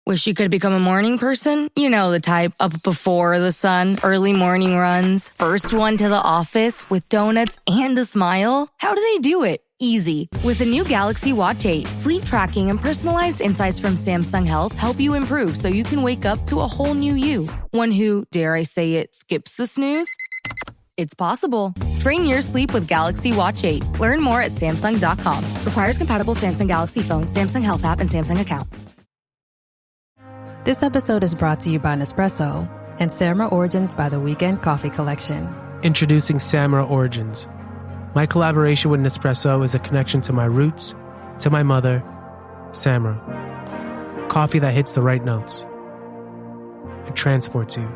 Wish you could become a morning person? You know the type, up before the sun, early morning runs, first one to the office with donuts and a smile. How do they do it? Easy. With the new Galaxy Watch 8, sleep tracking and personalized insights from Samsung Health help you improve so you can wake up to a whole new you. One who, dare I say it, skips the snooze? It's possible. Train your sleep with Galaxy Watch 8. Learn more at Samsung.com. Requires compatible Samsung Galaxy phone, Samsung Health app, and Samsung account. This episode is brought to you by Nespresso and Samara Origins by the Weekend Coffee Collection. Introducing Samara Origins. My collaboration with Nespresso is a connection to my roots, to my mother, Samara. Coffee that hits the right notes. It transports you.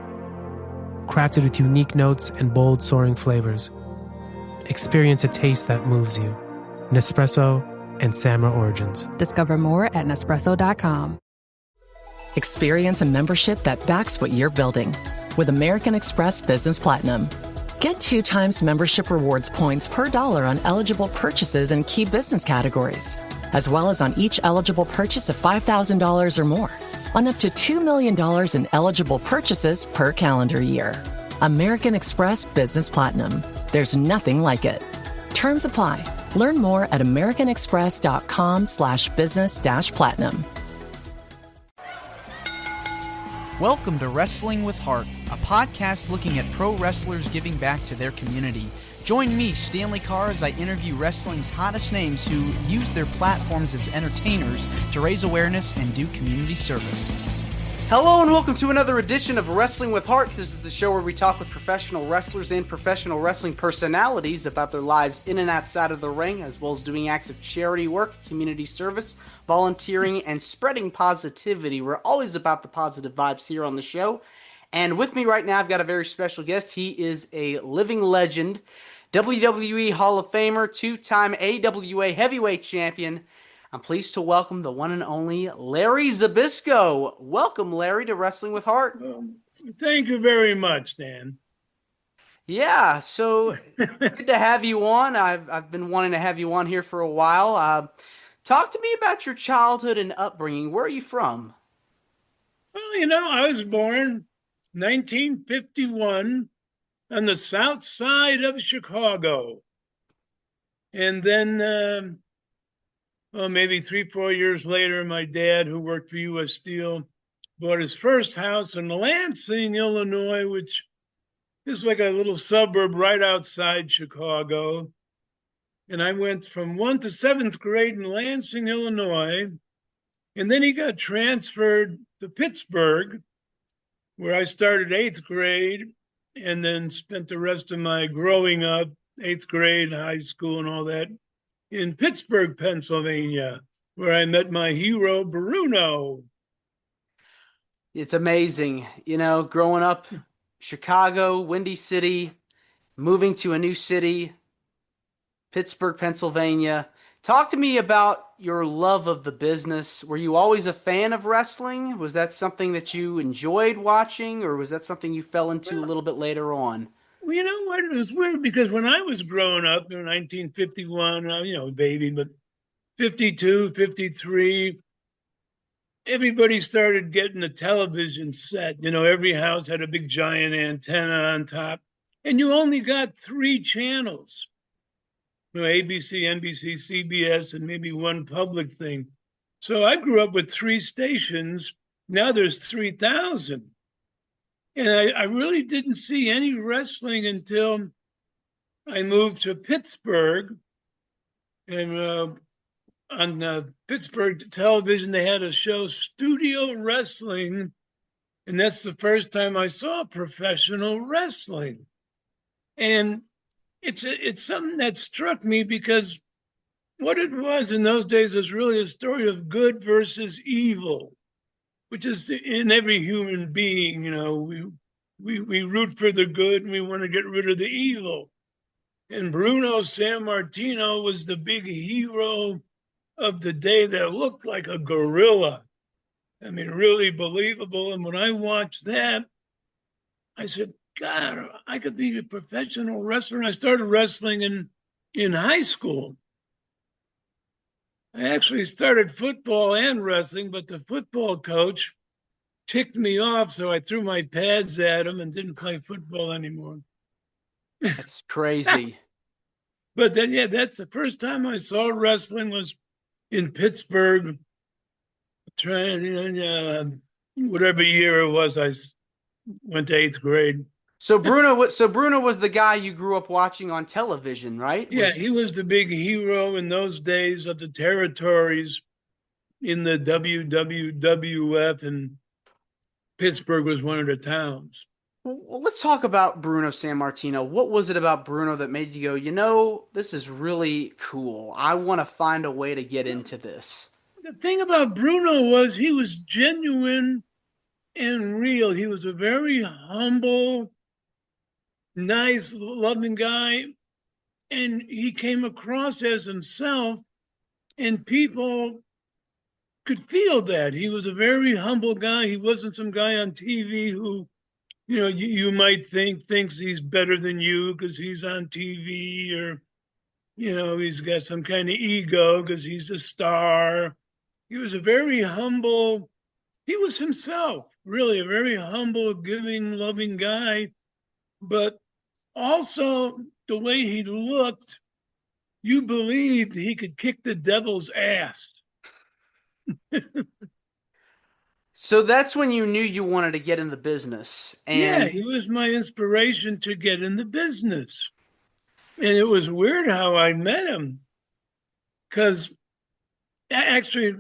Crafted with unique notes and bold, soaring flavors. Experience a taste that moves you. Nespresso and Samara Origins. Discover more at Nespresso.com. Experience a membership that backs what you're building with American Express Business Platinum. Get 2 times membership rewards points per dollar on eligible purchases in key business categories, as well as on each eligible purchase of $5,000 or more, on up to $2 million in eligible purchases per calendar year. American Express Business Platinum. There's nothing like it. Terms apply. Learn more at americanexpress.com/business-platinum. Welcome to Wrestling with Heart, a podcast looking at pro wrestlers giving back to their community. Join me, Stanley Carr, as I interview wrestling's hottest names who use their platforms as entertainers to raise awareness and do community service. Hello and welcome to another edition of Wrestling with Heart. This is the show where we talk with professional wrestlers and professional wrestling personalities about their lives in and outside of the ring, as well as doing acts of charity work, community service, volunteering, and spreading positivity. We're always about the positive vibes here on the show. And with me right now, I've got a very special guest. He is a living legend, WWE Hall of Famer, 2-time AWA heavyweight champion. I'm pleased to welcome the one and only Larry Zbyszko. Welcome, Larry, to Wrestling with Heart. Thank you very much, Dan. Yeah, so good to have you on. I've been wanting to have you on here for a while. Talk to me about your childhood and upbringing. Where are you from? Well, I was born 1951 on the south side of Chicago. And then maybe 3-4 years later, my dad, who worked for U.S. Steel, bought his first house in Lansing, Illinois, which is like a little suburb right outside Chicago. And I went from 1 to 7th grade in Lansing, Illinois. And then he got transferred to Pittsburgh, where I started 8th grade and then spent the rest of my growing up, 8th grade, high school and all that, in Pittsburgh, Pennsylvania, where I met my hero, Bruno. It's amazing, growing up, Chicago, Windy City, moving to a new city, Pittsburgh, Pennsylvania. Talk to me about your love of the business. Were you always a fan of wrestling? Was that something that you enjoyed watching, or was that something you fell into a little bit later on? Well, you know what? It was weird because when I was growing up in 1951, baby, but 52, 53, everybody started getting a television set. Every house had a big giant antenna on top, and you only got 3 channels. ABC, NBC, CBS, and maybe one public thing. So I grew up with 3 stations. Now there's 3,000. And I really didn't see any wrestling until I moved to Pittsburgh. And on Pittsburgh television, they had a show, Studio Wrestling. And that's the first time I saw professional wrestling. And it's something that struck me because what it was in those days was really a story of good versus evil, which is in every human being. We root for the good and we want to get rid of the evil. And Bruno Sammartino was the big hero of the day that looked like a gorilla. I mean, really believable. And when I watched that, I said, God, I could be a professional wrestler. And I started wrestling in high school. I actually started football and wrestling, but the football coach ticked me off, so I threw my pads at him and didn't play football anymore. That's crazy. But then, yeah, that's the first time I saw wrestling was in Pittsburgh. Trying, whatever year it was, I went to 8th grade. So Bruno was the guy you grew up watching on television, right? Yeah, he was the big hero in those days of the territories in the WWF, and Pittsburgh was one of the towns. Well, let's talk about Bruno Sammartino. What was it about Bruno that made you go, this is really cool. I want to find a way to get into this. The thing about Bruno was he was genuine and real. He was a very humble, nice, loving guy, and he came across as himself, and people could feel that. He was a very humble guy. He wasn't some guy on TV who, you might thinks he's better than you because he's on TV, or, he's got some kind of ego because he's a star. He was a very humble, he was himself, really a very humble, giving, loving guy. But also the way he looked, you believed he could kick the devil's ass. So that's when you knew you wanted to get in the business. Yeah, And he was my inspiration to get in the business. And it was weird how I met him. Because actually,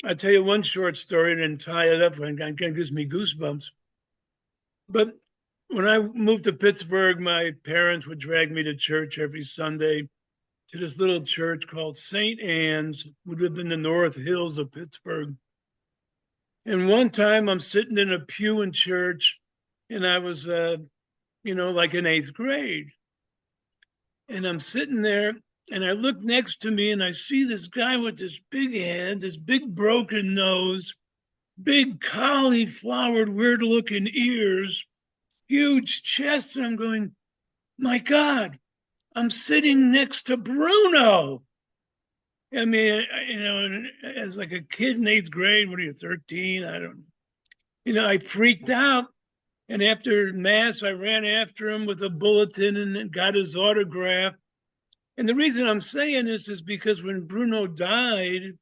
I'll tell you one short story and then tie it up, and it gives me goosebumps. But when I moved to Pittsburgh, my parents would drag me to church every Sunday, to this little church called St. Anne's. We lived in the North Hills of Pittsburgh. And one time I'm sitting in a pew in church, and I was, like in 8th grade. And I'm sitting there, and I look next to me, and I see this guy with this big head, this big broken nose, big cauliflowered, weird looking ears, huge chest. And I'm going, my God, I'm sitting next to Bruno. I mean, as like a kid in 8th grade, what are you, 13? I don't, I freaked out. And after Mass, I ran after him with a bulletin and got his autograph. And the reason I'm saying this is because when Bruno died,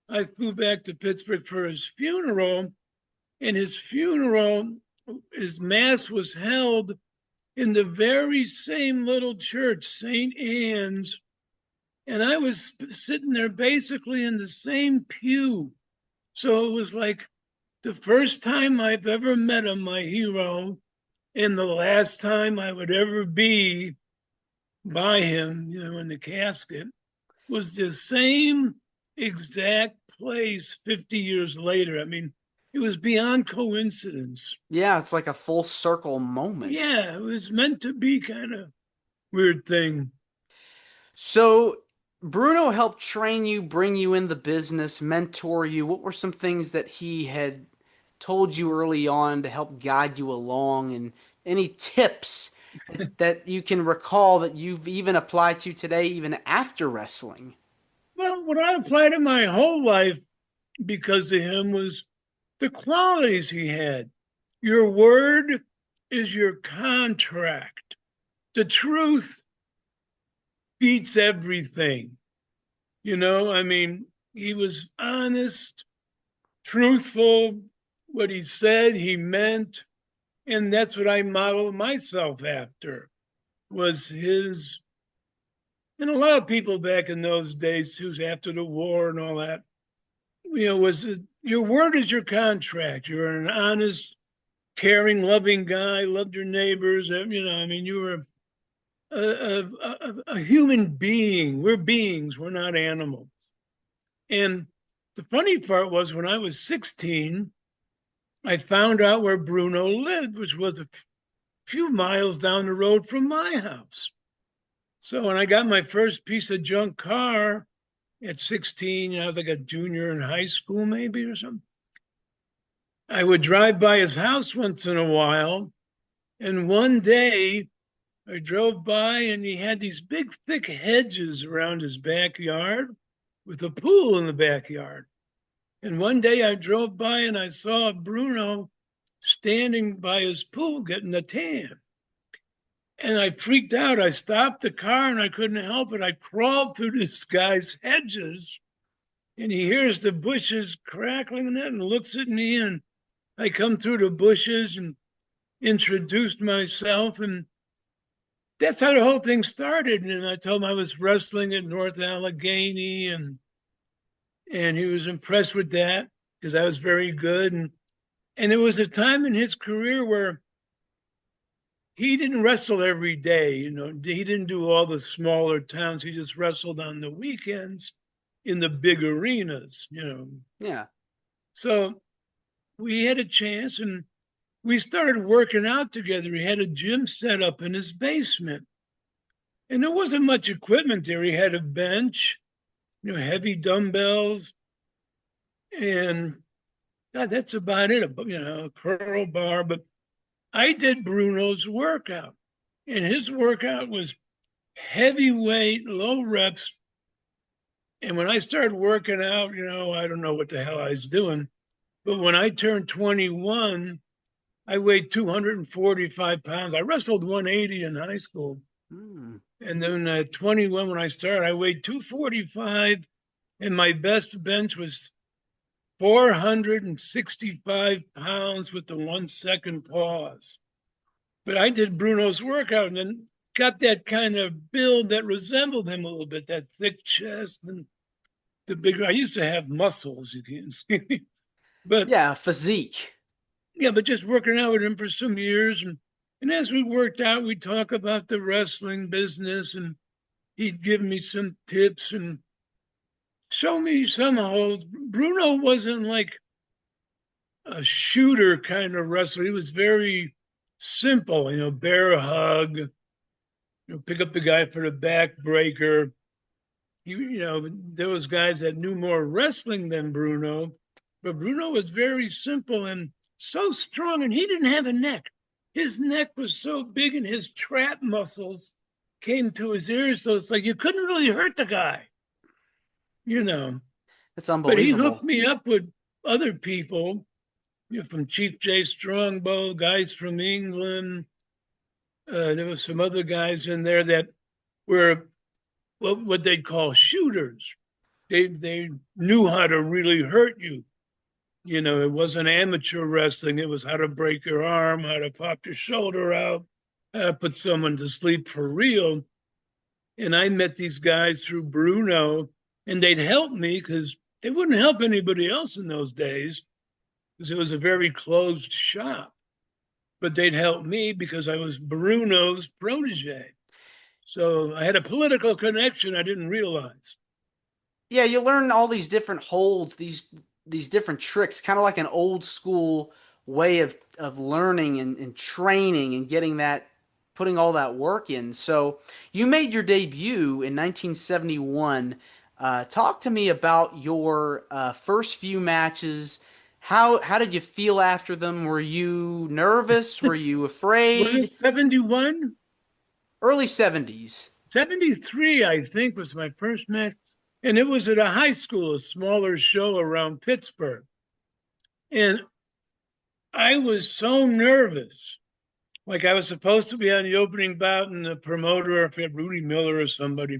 I flew back to Pittsburgh for his funeral. And his Mass was held in the very same little church, St. Anne's. And I was sitting there basically in the same pew. So it was like the first time I've ever met him, my hero, and the last time I would ever be by him, in the casket, was the same exact place 50 years later. I mean, it was beyond coincidence. yeah, it's like a full circle moment. Yeah, it was meant to be, kind of weird thing. So Bruno helped train you, bring you in the business, mentor you. What were some things that he had told you early on to help guide you along, and any tips that you can recall that you've even applied to today, even after wrestling? Well, what I applied in my whole life because of him was the qualities he had. Your word is your contract. The truth beats everything. I mean, he was honest, truthful. What he said, he meant. And that's what I modeled myself after, was his. And a lot of people back in those days, too, after the war and all that, was your word is your contract. You're an honest, caring, loving guy, loved your neighbors. You were a human being. We're beings, we're not animals. And the funny part was when I was 16, I found out where Bruno lived, which was a few miles down the road from my house. So when I got my first piece of junk car at 16, I was like a junior in high school maybe or something, I would drive by his house once in a while. And one day I drove by and he had these big, thick hedges around his backyard. with a pool in the backyard. And one day I drove by and I saw Bruno standing by his pool getting a tan. And I freaked out. I stopped the car and I couldn't help it. I crawled through this guy's hedges and he hears the bushes crackling and looks at me. And I come through the bushes and introduced myself. And that's how the whole thing started. And I told him I was wrestling at North Allegheny, and he was impressed with that because I was very good. And it was a time in his career where he didn't wrestle every day. You know, he didn't do all the smaller towns. He just wrestled on the weekends in the big arenas, you know. Yeah. So we had a chance and we started working out together. He had a gym set up in his basement. And there wasn't much equipment there. He had a bench, you know, heavy dumbbells, and God, that's about it. You know, a curl bar. But I did Bruno's workout, and his workout was heavyweight, low reps. And when I started working out, you know, I don't know what the hell I was doing. But when I turned 21, I weighed 245 pounds. I wrestled 180 in high school. And then at 21, when I started, I weighed 245, and my best bench was 465 pounds with the 1 second pause. But I did Bruno's workout and then got that kind of build that resembled him a little bit, that thick chest and the bigger. I used to have muscles, you can see. But yeah, physique. Yeah, but just working out with him for some years. And as we worked out, we'd talk about the wrestling business, and he'd give me some tips and show me some holds. Bruno wasn't like a shooter kind of wrestler. He was very simple, you know, bear hug, you know, pick up the guy for the back breaker. You know, there was guys that knew more wrestling than Bruno, but Bruno was very simple and so strong, and he didn't have a neck. His neck was so big and his trap muscles came to his ears. So it's like you couldn't really hurt the guy, you know. That's unbelievable. But he hooked me up with other people, you know, from Chief J. Strongbow, guys from England. There were some other guys in there that were what they'd call shooters. They knew how to really hurt you. You know, it wasn't amateur wrestling. It was how to break your arm, how to pop your shoulder out, how to put someone to sleep for real. And I met these guys through Bruno, and they'd help me because they wouldn't help anybody else in those days because it was a very closed shop. But they'd help me because I was Bruno's protege. So I had a political connection I didn't realize. Yeah, you learn all these different holds, these different tricks, kind of like an old school way of learning and training and getting that, putting all that work in. So you made your debut in 1971. Talk to me about your first few matches. How did you feel after them? Were you nervous? Were you afraid? Was it 71? Early 70s. 73, I think, was my first match. And it was at a high school, a smaller show around Pittsburgh. And I was so nervous. Like I was supposed to be on the opening bout, and the promoter, if it Rudy Miller or somebody,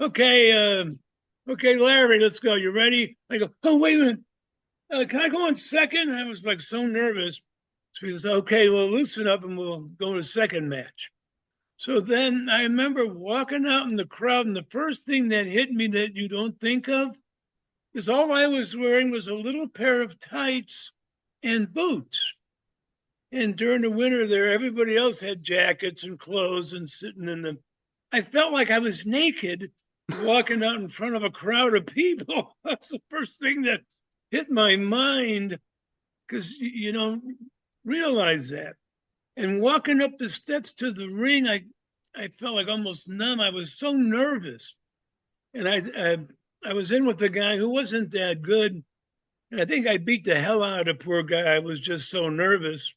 okay, Larry, let's go. You ready? I go, oh, wait a minute. Can I go on second? I was like so nervous. So he says, okay, well, loosen up and we'll go to the second match. So then I remember walking out in the crowd, and the first thing that hit me that you don't think of is all I was wearing was a little pair of tights and boots. And during the winter there, everybody else had jackets and clothes and sitting in them. I felt like I was naked walking out in front of a crowd of people. That's the first thing that hit my mind because you don't realize that. And walking up the steps to the ring, I felt like almost numb. I was so nervous. And I was in with a guy who wasn't that good. And I think I beat the hell out of the poor guy. I was just so nervous.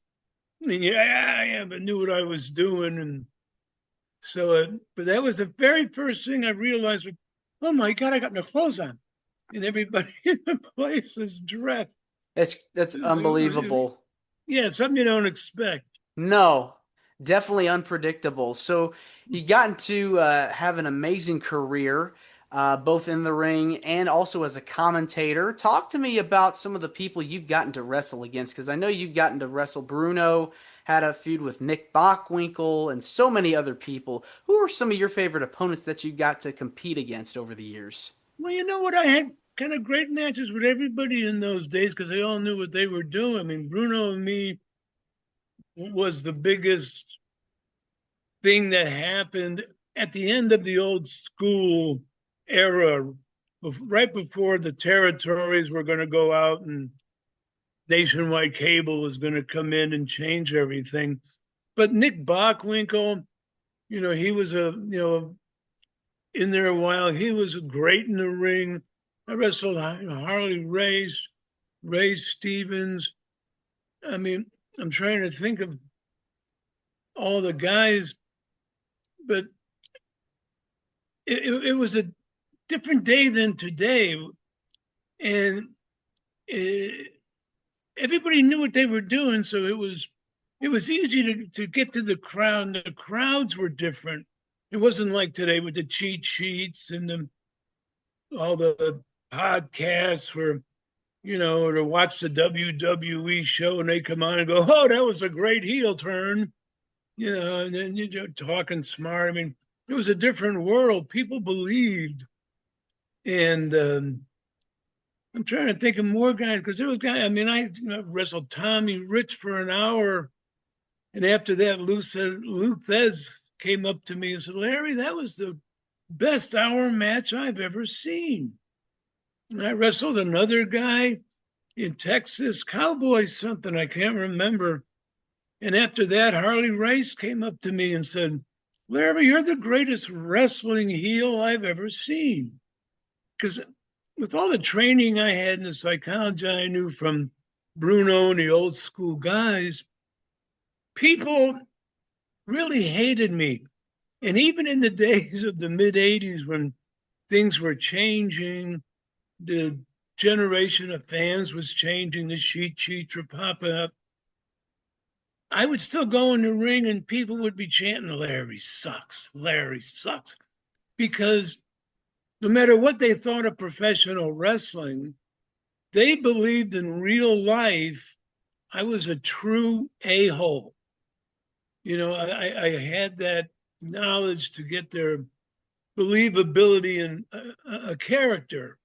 I mean, yeah, but knew what I was doing. And so, but that was the very first thing I realized. Oh my God, I got no clothes on. and everybody in the place was dressed. That's unbelievable. Yeah, something you don't expect. No, definitely unpredictable. So you got into have an amazing career, both in the ring and also as a commentator. Talk to me about some of the people you've gotten to wrestle against, because I know you've gotten to wrestle Bruno, had a feud with Nick Bockwinkel, and so many other people. Who are some of your favorite opponents that you got to compete against over the years? Well, you know what? I had kind of great matches with everybody in those days because they all knew what they were doing. I mean, Bruno and me was the biggest thing that happened at the end of the old school era, right before the territories were going to go out and nationwide cable was going to come in and change everything. But Nick Bockwinkel, he was in there a while. He was great in the ring. I wrestled Harley Race, Ray Stevens. I mean, I'm trying to think of all the guys, but it was a different day than today. And everybody knew what they were doing. So it was easy to get to the crowd. The crowds were different. It wasn't like today with the cheat sheets and all the podcasts where, or to watch the WWE show and they come on and go, oh, that was a great heel turn, and then you're talking smart. I mean, it was a different world. People believed. And I'm trying to think of more guys because there was guys. I mean, I wrestled Tommy Rich for an hour. And after that, Luthez came up to me and said, Larry, that was the best hour match I've ever seen. And I wrestled another guy in Texas, Cowboy something, I can't remember. And after that, Harley Race came up to me and said, Larry, you're the greatest wrestling heel I've ever seen. Because with all the training I had in the psychology I knew from Bruno and the old school guys, people really hated me. And even in the days of the mid 80s when things were changing, the generation of fans was changing, the sheet sheets were popping up. I would still go in the ring and people would be chanting, Larry sucks, Larry sucks. Because no matter what they thought of professional wrestling, they believed in real life I was a true a-hole. I had that knowledge to get their believability in a character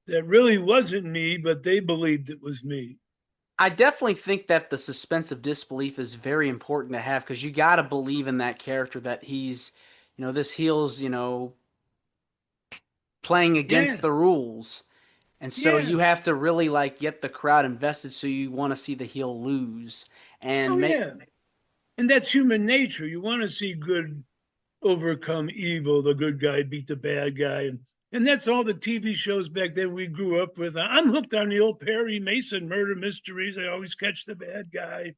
that really wasn't me, but they believed it was me. I definitely think that the suspense of disbelief is very important to have because you got to believe in that character that he's, this heel's, playing Yeah, against the rules. And so yeah. you have to really like get the crowd invested so you want to see the heel lose Oh, and make. yeah. And that's human nature. You want to see good overcome evil, the good guy beat the bad guy. And that's all the TV shows back then we grew up with. I'm hooked on the old Perry Mason murder mysteries. I always catch the bad guy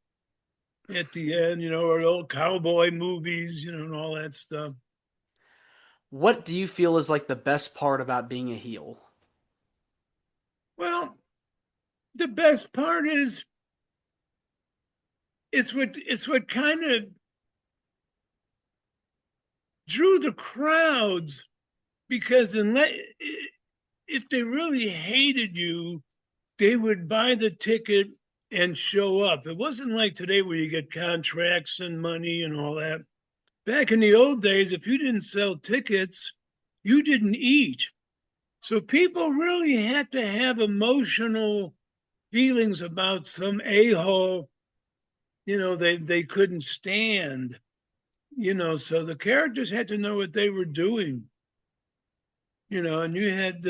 at the end, or old cowboy movies, and all that stuff. What do you feel is like the best part about being a heel? Well, the best part is it's what kind of drew the crowds because if they really hated you, they would buy the ticket and show up. It wasn't like today where you get contracts and money and all that. Back in the old days, if you didn't sell tickets, you didn't eat. So people really had to have emotional feelings about some a-hole, they couldn't stand, so the characters had to know what they were doing, and you had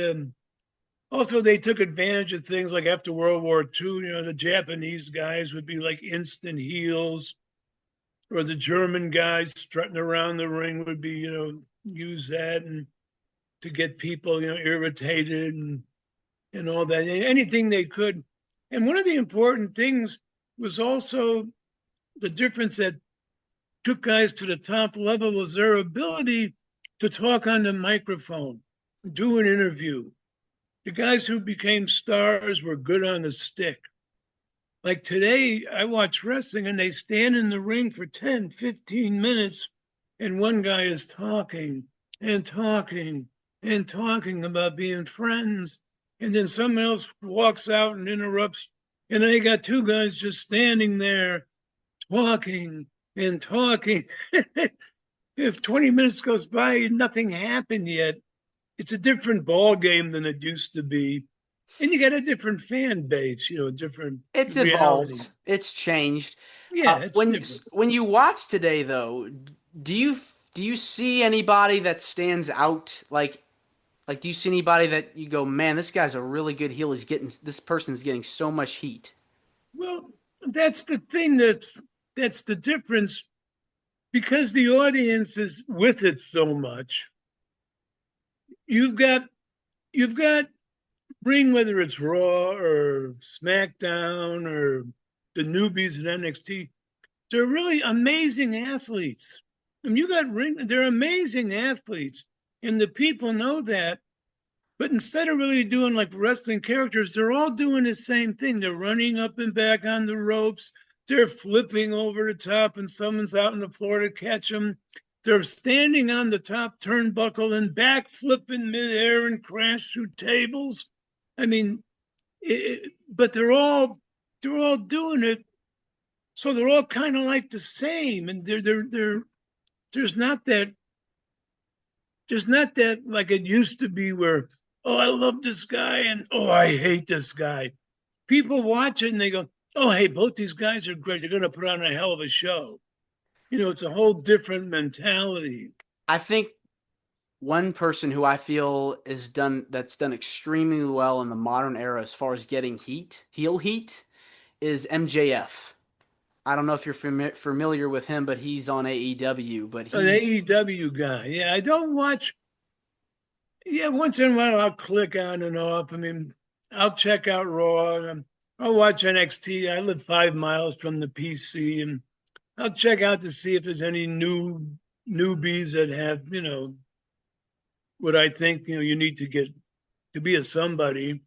also they took advantage of things like after World War II, the Japanese guys would be like instant heels, or the German guys strutting around the ring would be, use that and to get people, irritated and all that, anything they could. And one of the important things was also the difference that took guys to the top level was their ability to talk on the microphone, do an interview. The guys who became stars were good on the stick. Like today, I watch wrestling and they stand in the ring for 10, 15 minutes, and one guy is talking and talking and talking about being friends. And then someone else walks out and interrupts. And then you got two guys just standing there talking and talking. If 20 minutes goes by and nothing happened yet, it's a different ball game than it used to be. And you got a different fan base, different It's reality. evolved. It's changed. Yeah, it's different. When you watch today, though, do you see anybody that stands out? Like, do you see anybody that you go, man, this guy's a really good heel. This person's getting so much heat. Well, that's the thing that's the difference, because the audience is with it so much. You've got ring, whether it's Raw or SmackDown or the newbies at NXT, they're really amazing athletes. And you got ring, they're amazing athletes, and the people know that. But instead of really doing like wrestling characters, they're all doing the same thing. They're running up and back on the ropes. They're flipping over the top and someone's out on the floor to catch them. They're standing on the top turnbuckle and back flipping midair and crash through tables. I mean, but they're all doing it. So they're all kind of like the same. And there's not that like it used to be where, oh, I love this guy and oh, I hate this guy. People watch it and they go, oh, hey, both these guys are great. They're going to put on a hell of a show. It's a whole different mentality. I think one person who I feel that's done extremely well in the modern era as far as getting heel heat, is MJF. I don't know if you're familiar with him, but he's on AEW. But he's an AEW guy. Yeah, I don't watch. Yeah, once in a while I'll click on and off. I mean, I'll check out Raw. I'll watch NXT. I live 5 miles from the PC, and I'll check out to see if there's any newbies that have, what I think, you need to get to be a somebody.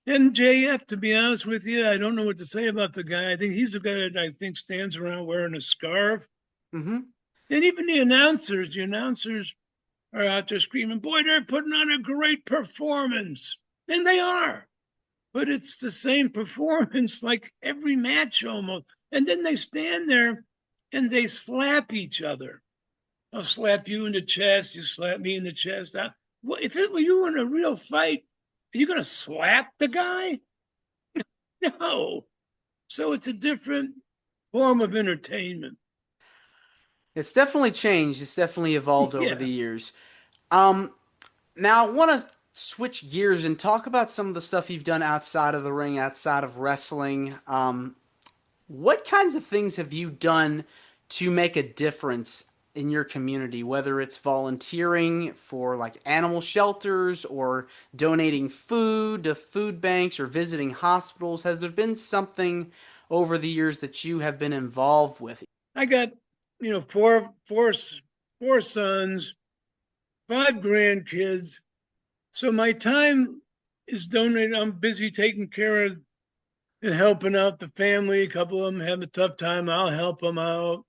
And JF, to be honest with you, I don't know what to say about the guy. I think he's a guy that I think stands around wearing a scarf. Mm-hmm. And even the announcers are out there screaming, boy, they're putting on a great performance. And they are. But it's the same performance like every match almost. And then they stand there and they slap each other. I'll slap you in the chest. You slap me in the chest. If it were you in a real fight, are you going to slap the guy? No. So it's a different form of entertainment. It's definitely changed. It's definitely evolved over the years. Now I want to switch gears and talk about some of the stuff you've done outside of the ring, outside of wrestling. What kinds of things have you done to make a difference in your community, whether it's volunteering for like animal shelters or donating food to food banks or visiting hospitals? Has there been something over the years that you have been involved with? I got, four sons, 5 grandkids. So my time is donated. I'm busy taking care of and helping out the family. A couple of them have a tough time. I'll help them out.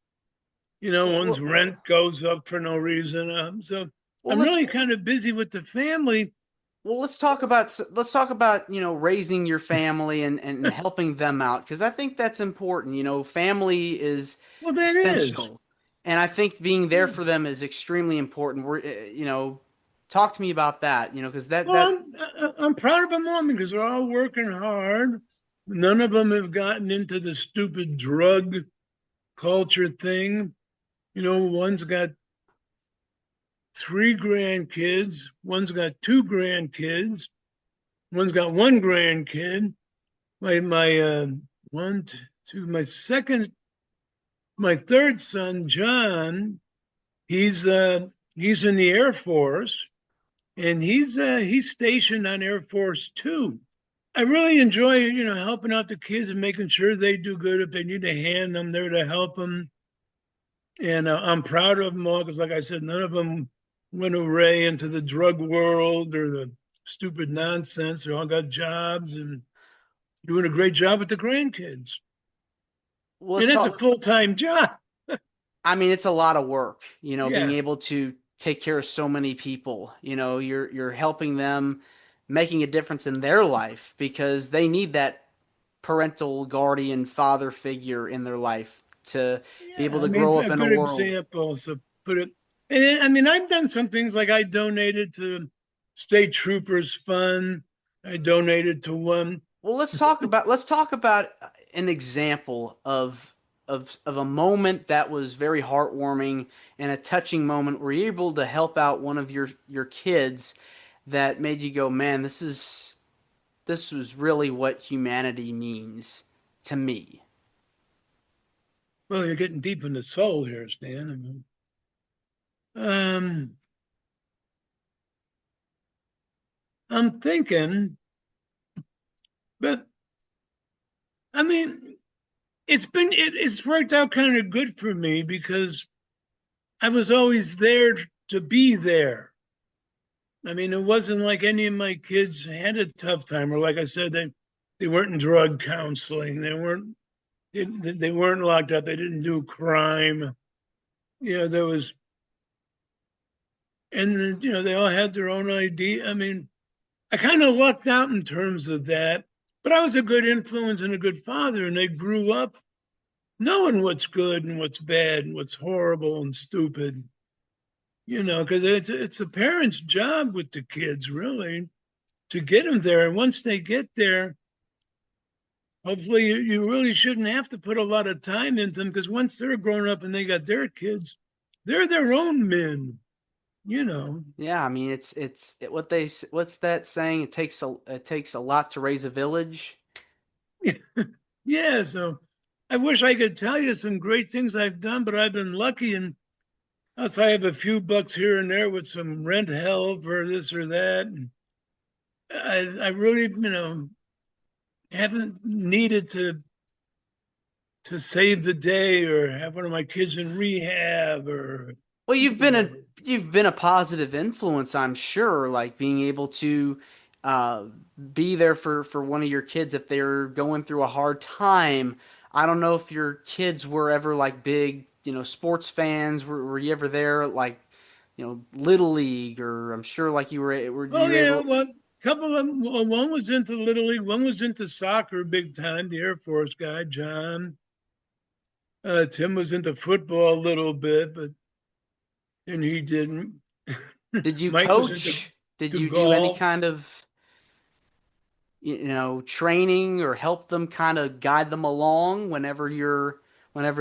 One's rent goes up for no reason. So I'm really kind of busy with the family. Well, let's talk about raising your family and helping them out, because I think that's important. Family is essential, and I think being there for them is extremely important. Talk to me about that. Because I'm proud of them all because they're all working hard. None of them have gotten into the stupid drug culture thing. One's got 3 grandkids. One's got 2 grandkids. One's got 1 grandkid. My third son, John, he's in the Air Force, and he's stationed on Air Force 2. I really enjoy, helping out the kids and making sure they do good. If they need a hand, I'm there to help them. And I'm proud of them all because, like I said, none of them went away into the drug world or the stupid nonsense. They all got jobs and doing a great job with the grandkids. Well, And let's it's a talk. full-time job. I mean, it's a lot of work, being Yeah. able to take care of so many people. You're helping them, making a difference in their life because they need that parental guardian father figure in their life to be Yeah. able I to mean, grow a up in a good world. example. So put it, and I mean, I've done some things like I donated to State Troopers Fund. I donated to one. Well, let's talk about an example of a moment that was very heartwarming and a touching moment where you're able to help out one of your kids that made you go, man, this was really what humanity means to me. Well, you're getting deep in the soul here, Stan. I'm thinking, but I mean, it's worked out kind of good for me because I was always there to be there. I mean, it wasn't like any of my kids had a tough time, or like I said, they weren't in drug counseling, they weren't locked up, they didn't do crime. There was, and then, they all had their own idea. I mean, I kind of lucked out in terms of that, but I was a good influence and a good father, and they grew up knowing what's good and what's bad and what's horrible and stupid. Because it's a parent's job with the kids, really, to get them there. And once they get there, hopefully you really shouldn't have to put a lot of time into them because once they're grown up and they got their kids, they're their own men. You know. Yeah, I mean what's that saying? It takes a lot to raise a village. Yeah. So I wish I could tell you some great things I've done, but I've been lucky and us I have a few bucks here and there with some rent help or this or that. And I really, haven't needed to save the day or have one of my kids in rehab or Well, you've you been know a you've been a positive influence, I'm sure, like being able to uh, be there for one of your kids if they're going through a hard time. I don't know if your kids were ever like big, sports fans. Were you ever there like, Little League or I'm sure like were Oh you yeah, able. well, a couple of them. Well, one was into Little League, one was into soccer big time. The Air Force guy, John. Tim was into football a little bit, but and he didn't. Did you Mike was into coach? Did to you do any golf. kind of, training or help them kind of guide them along whenever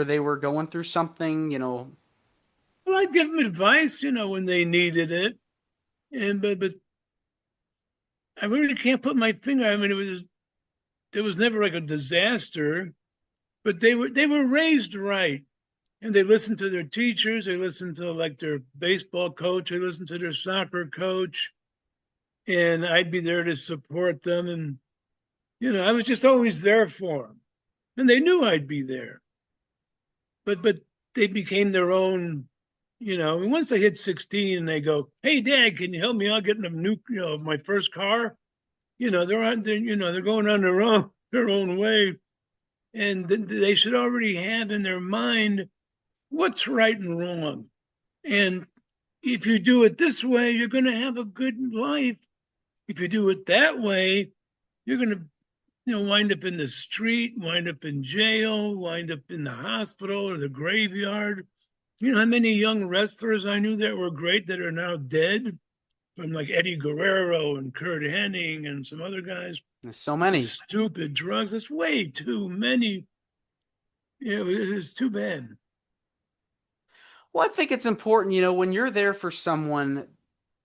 they were going through something? Well, I'd give them advice, when they needed it, and but I really can't put my finger. I mean, it was never like a disaster, but they were raised right, and they listened to their teachers. They listened to like their baseball coach. They listened to their soccer coach, and I'd be there to support them. And I was just always there for them, and they knew I'd be there. But they became their own. And once they hit 16, and they go, "Hey, Dad, can you help me out getting a new, my first car?" They're going on their own way, and they should already have in their mind what's right and wrong. And if you do it this way, you're going to have a good life. If you do it that way, you're going to wind up in the street, wind up in jail, wind up in the hospital or the graveyard. You know how many young wrestlers I knew that were great that are now dead, from like Eddie Guerrero and Kurt Hennig and some other guys. There's so To many. stupid drugs. It's way too many. It's too bad. Well, I think it's important, when you're there for someone,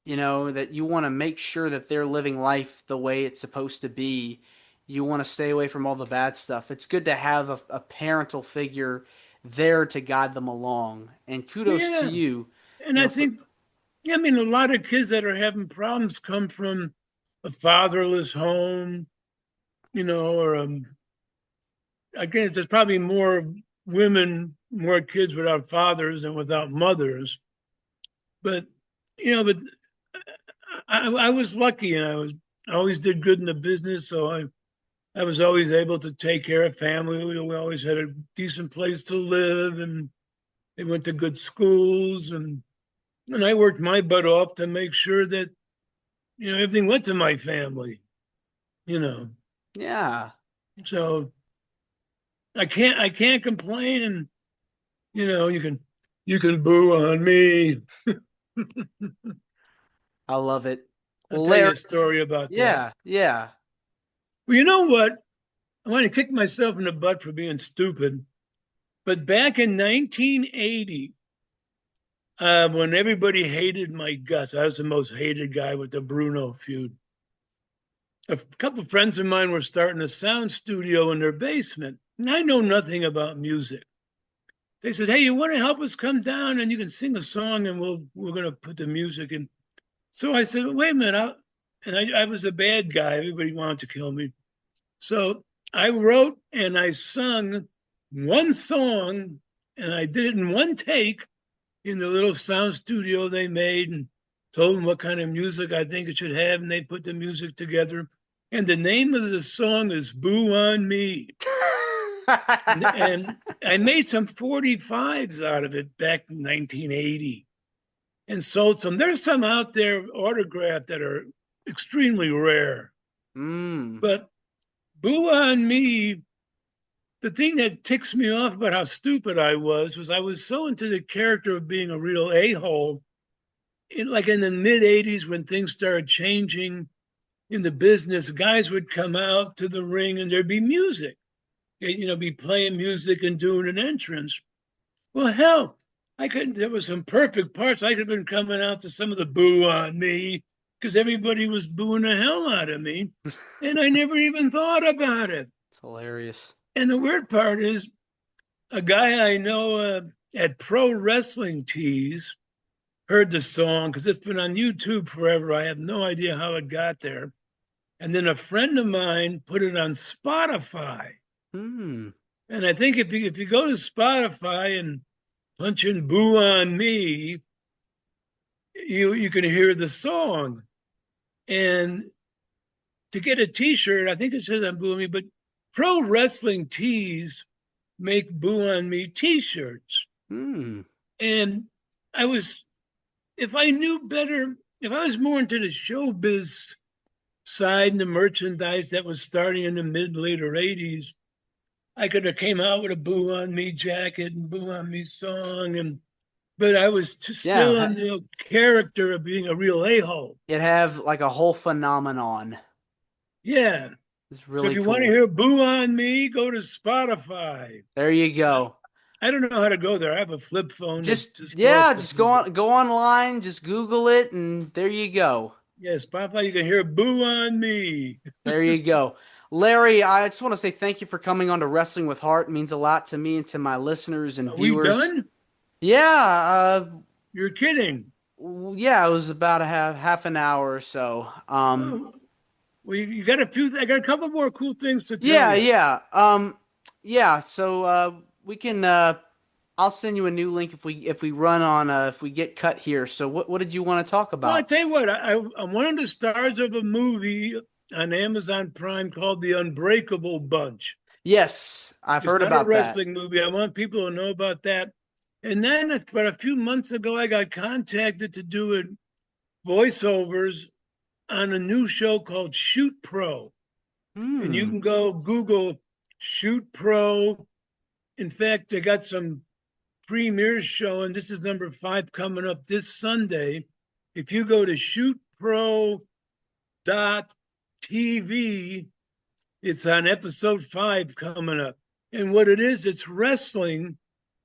that you want to make sure that they're living life the way it's supposed to be. You want to stay away from all the bad stuff. It's good to have a parental figure there to guide them along. And kudos to Yeah. you, And I for. think, I mean, a lot of kids that are having problems come from a fatherless home, or I guess there's probably more women, more kids without fathers than without mothers. But, but I was lucky, and I always did good in the business, so I was always able to take care of family. We always had a decent place to live, and they went to good schools, and I worked my butt off to make sure that everything went to my family. You know, Yeah. so I can't complain, and you can boo on me. I love it. I'll Well, tell you Larry, a story about that. yeah, yeah. Well, you know what? I want to kick myself in the butt for being stupid. But back in 1980, when everybody hated my guts, I was the most hated guy with the Bruno feud. A couple of friends of mine were starting a sound studio in their basement, and I know nothing about music. They said, "Hey, you want to help us come down and you can sing a song, and we're going to put the music in." So I said, "Wait a minute," I was a bad guy. Everybody wanted to kill me. So I wrote and I sung one song, and I did it in one take in the little sound studio they made, and told them what kind of music I think it should have, and they put the music together. And the name of the song is "Boo on Me." And I made some 45s out of it back in 1980 and sold some. There's some out there autographed that are extremely rare. But "Boo on Me," the thing that ticks me off about how stupid I was I was so into the character of being a real a-hole. Like in the mid 80s, when things started changing in the business, guys would come out to the ring and there'd be music. They'd, be playing music and doing an entrance. Well, hell, there was some perfect parts. I could have been coming out to some of the "Boo on Me" because everybody was booing the hell out of me. And I never even thought about it. It's hilarious. And the weird part is a guy I know at Pro Wrestling Tees heard the song because it's been on YouTube forever. I have no idea how it got there. And then a friend of mine put it on Spotify. And I think if you go to Spotify and punch in "Boo on Me," you can hear the song. And to get a T-shirt, I think it says on "Boo on Me," but Pro Wrestling Tees make "Boo on Me" T-shirts. And if I knew better, if I was more into the showbiz side and the merchandise that was starting in the later 80s, I could have came out with a "Boo on Me" jacket and "Boo on Me" song, but I was still in the character of being a real a-hole. It'd have like a whole phenomenon. Yeah. It's really So if you cool. want to hear "Boo on Me," go to Spotify. There you go. I don't know how to go there. I have a flip phone. Just go online, just Google it, and there you go. Yeah, Spotify, you can hear "Boo on Me." There you go. Larry, I just want to say thank you for coming on to Wrestling with Heart. It means a lot to me and to my listeners and viewers. We done? Yeah. You're kidding. Yeah, it was about half an hour or so. Well, you got I got a couple more cool things to tell you. Yeah. So we can. I'll send you a new link if we run on if we get cut here. So what did you want to talk about? Well, I tell you what, I'm one of the stars of a movie on Amazon Prime called The Unbreakable Bunch. Yes, I've heard about that. It's not a wrestling movie. I want people to know about that. And then about a few months ago, I got contacted to do voiceovers on a new show called Shoot Pro. And you can go Google Shoot Pro. In fact, they got some premieres showing. This is number 5 coming up this Sunday. If you go to shootpro.tv, it's on episode 5 coming up. And what it is, it's wrestling,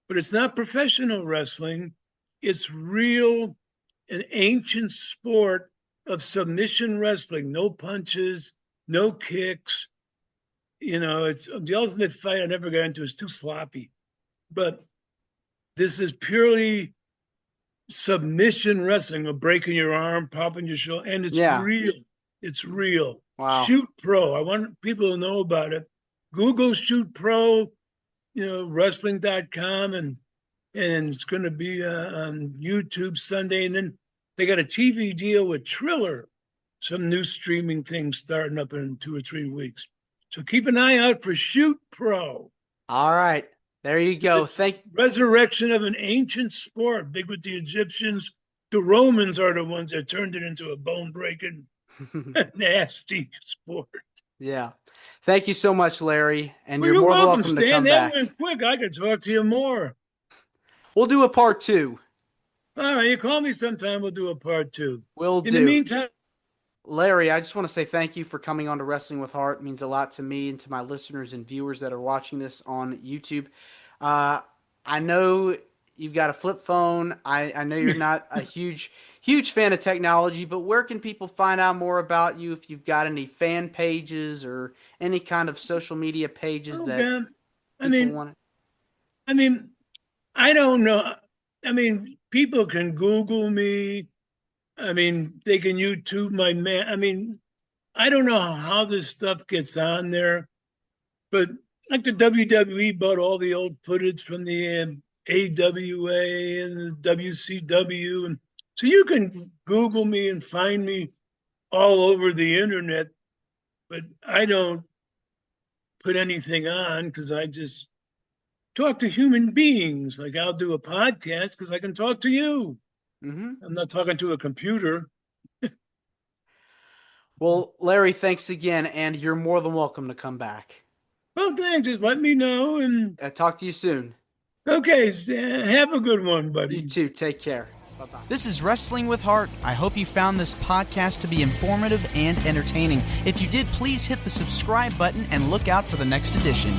but it's not professional wrestling. It's real, an ancient sport of submission wrestling. No punches, no kicks. It's the Ultimate Fight I never got into. It's too sloppy. But this is purely submission wrestling, of breaking your arm, popping your shoulder, and it's real. It's real. Wow. Shoot Pro. I want people to know about it. Google Shoot Pro, wrestling.com, and it's going to be on YouTube Sunday. And then they got a TV deal with Triller. some new streaming thing starting up in 2 or 3 weeks. So keep an eye out for Shoot Pro. All right. There you go. Resurrection of an ancient sport, big with the Egyptians. The Romans are the ones that turned it into a bone-breaking, nasty sport. Yeah. Thank you so much, Larry. And Well, you're more welcome, welcome Stan. to come That back. went quick. I could talk to you more. We'll do a part 2. All right, you call me sometime. We'll do a part 2. Will do. In the meantime, Larry, I just want to say thank you for coming on to Wrestling with Heart. It means a lot to me and to my listeners and viewers that are watching this on YouTube. I know you've got a flip phone. I know you're not a huge fan of technology, but where can people find out more about you if you've got any fan pages or any kind of social media pages that people want? I don't know. People can Google me. They can YouTube my man. I don't know how this stuff gets on there, but like the WWE bought all the old footage from the AWA and the WCW. And so you can Google me and find me all over the internet, but I don't put anything on because I just talk to human beings. Like I'll do a podcast because I can talk to you. Mm-hmm. I'm not talking to a computer. Well, Larry, thanks again, and you're more than welcome to come back. Well, thanks. Just let me know, and I'll talk to you soon. Okay, have a good one, buddy. You too. Take care. Bye-bye. This is Wrestling with Heart. I hope you found this podcast to be informative and entertaining. If you did, please hit the subscribe button and look out for the next edition.